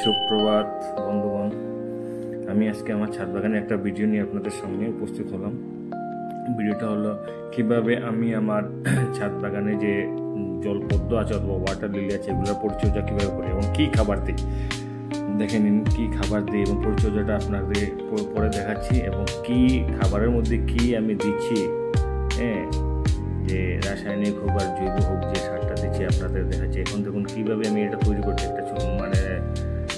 সুপ্রভাত বন্ধুগণ, আমি আজকে আমার ছাদ বাগানে একটা ভিডিও নিয়ে আপনাদের সামনে উপস্থিত হলাম। ভিডিওটা হলো কিভাবে আমি আমার ছাদ বাগানে যে জলপদ্ম আছে অথবা ওয়াটার লিলি আছে এগুলোর পরিচর্যা কীভাবে করি এবং কী খাবার দিই। দেখে নিন কী খাবার দিই এবং পরিচর্যাটা আপনাদের পরে দেখাচ্ছি এবং কী খাবারের মধ্যে কী আমি দিচ্ছি, হ্যাঁ, যে রাসায়নিক হোক আর জৈব হোক যে সারটা দিচ্ছি আপনাদের দেখাচ্ছি। এখন দেখুন কীভাবে আমি এটা তৈরি করছি। একটা মানে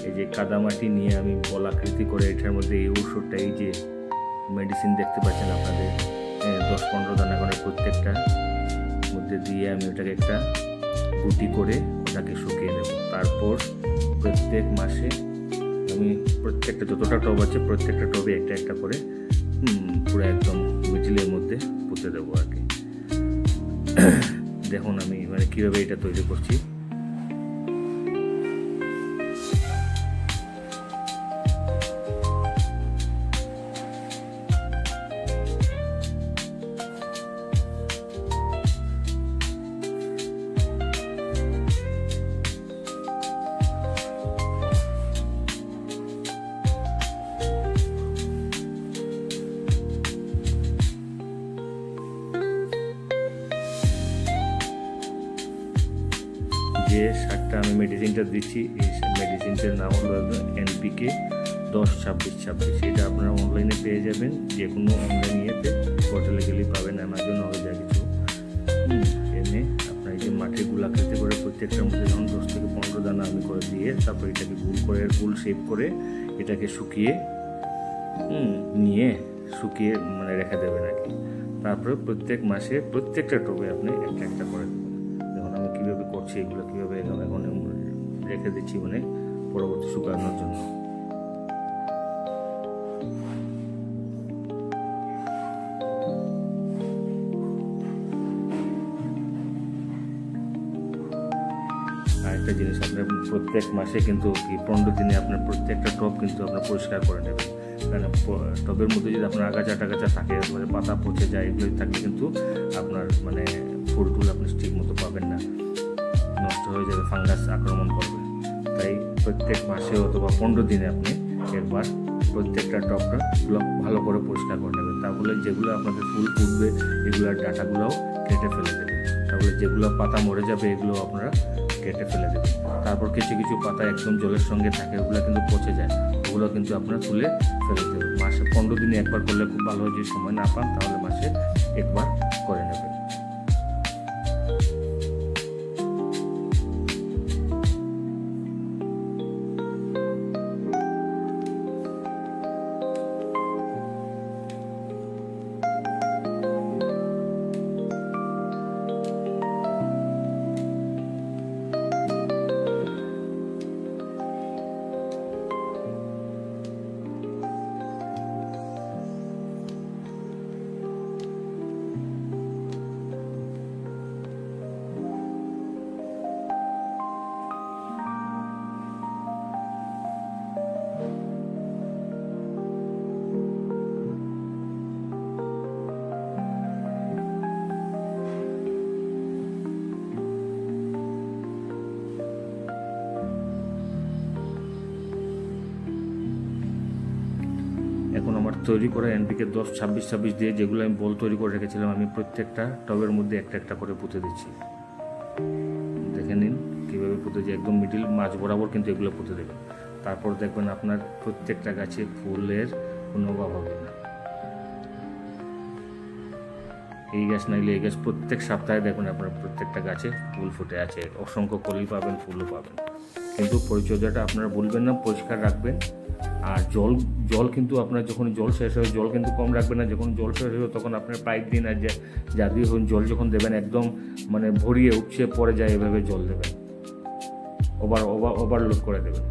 এই যে কাদামাটি নিয়ে আমি বলাকৃতি করে এটার মধ্যে এই ঔষধটা, এই যে মেডিসিন দেখতে পাচ্ছেন আপনাদের 10-15 দানা করে প্রত্যেকটা মধ্যে দিয়ে আমি ওটাকে একটা গুটি করে ওটাকে শুকিয়ে নেব। তারপর প্রত্যেক মাসে আমি প্রত্যেকটা যতটা টব আছে প্রত্যেকটা টবে একটা একটা করে পুরো একদম মিডিলের মধ্যে পুঁতে দেবো আর কি। দেখুন আমি মানে কীভাবে এটা তৈরি করছি। যে সারটা আমি মেডিসিনটা দিচ্ছি এই মেডিসিনটার নাম হলো NPK 10-26-26। এটা আপনারা অনলাইনে পেয়ে যাবেন, যে কোনো অনলাইন ইয়েতে পোর্টালে গেলেই পাবেন, অ্যামাজন হয়ে যায় কিছু। এনে আপনার এই যে মাটির গোলাকৃতি করে প্রত্যেকটার মধ্যে যখন 10 থেকে 15 দানা আমি করে দিয়ে তারপর এটাকে গোল শেপ করে এটাকে শুকিয়ে শুকিয়ে মানে রেখে দেবেন আর কি। তারপরে প্রত্যেক মাসে প্রত্যেকটা টবে আপনি একটা একটা করে দেবেন। দেখুন আমি কীভাবে করছি, এগুলো কীভাবে এখন রেখে দিচ্ছি মানে পরবর্তী শুকানোর জন্য। আরেকটা জিনিস, আপনার প্রত্যেক মাসে কিন্তু 15 দিনে আপনার প্রত্যেকটা টব কিন্তু আপনার পরিষ্কার করে নেবেন। কারণ টবের মধ্যে যদি আপনার আগাছা টাগাছা থাকে, মানে পাতা পচে যায়, এগুলো থাকলে কিন্তু আপনার মানে ফুল টুল আপনি ঠিক মতো পাবেন না, নষ্ট হয়ে যাবে, ফাঙ্গাস আক্রমণ করবে। তাই প্রত্যেক মাসে অথবা 15 দিনে আপনি একবার প্রত্যেকটা টবটা ভালো করে পরিষ্কার করে নেবেন। তারপরে যেগুলো আপনাদের ফুল ফুটবে এগুলোর ডাঁটাগুলোও কেটে ফেলে দেবেন। তারপরে যেগুলো পাতা মরে যাবে এগুলো আপনারা কেটে ফেলে দেবেন। তারপর কিছু কিছু পাতা একদম জলের সঙ্গে থাকে, ওগুলো কিন্তু পচে যায়, ওগুলো কিন্তু আপনারা তুলে ফেলে দেবেন। মাসে 15 দিনে একবার করলে খুব ভালো হয়। যদি সময় না পান তাহলে মাসে একবার করে নেবেন। এখন আমার তৈরি করা NPK 10-26-26 দিয়ে যেগুলো আমি বল তৈরি করে রেখেছিলাম, আমি প্রত্যেকটা টবের মধ্যে একটা একটা করে পুঁতে দিচ্ছি। দেখে নিন কীভাবে পুঁতে যে একদম মিডিল মাঝ বরাবর কিন্তু এগুলো পুঁতে দেবেন। তারপর দেখবেন আপনার প্রত্যেকটা গাছে ফুলের কোনো অভাব হবে না। এই গাছ নাইলে এই গাছ প্রত্যেক সপ্তাহে দেখবেন আপনার প্রত্যেকটা গাছে ফুল ফুটে আছে, অসংখ্য কলি পাবেন, ফুলও পাবেন। কিন্তু পরিচর্যাটা আপনারা ভুলবেন না, পরিষ্কার রাখবেন। আর জল কিন্তু আপনার যখন জল শেষ হয় জল কিন্তু কম রাখবেন না। যখন জল শেষ হবে তখন আপনার পাইপ দিন আর যা দিয়ে জল যখন দেবেন একদম মানে ভরিয়ে উপচে পড়ে যায়, এভাবে জল দেবেন, ওভারলোড করে দেবেন।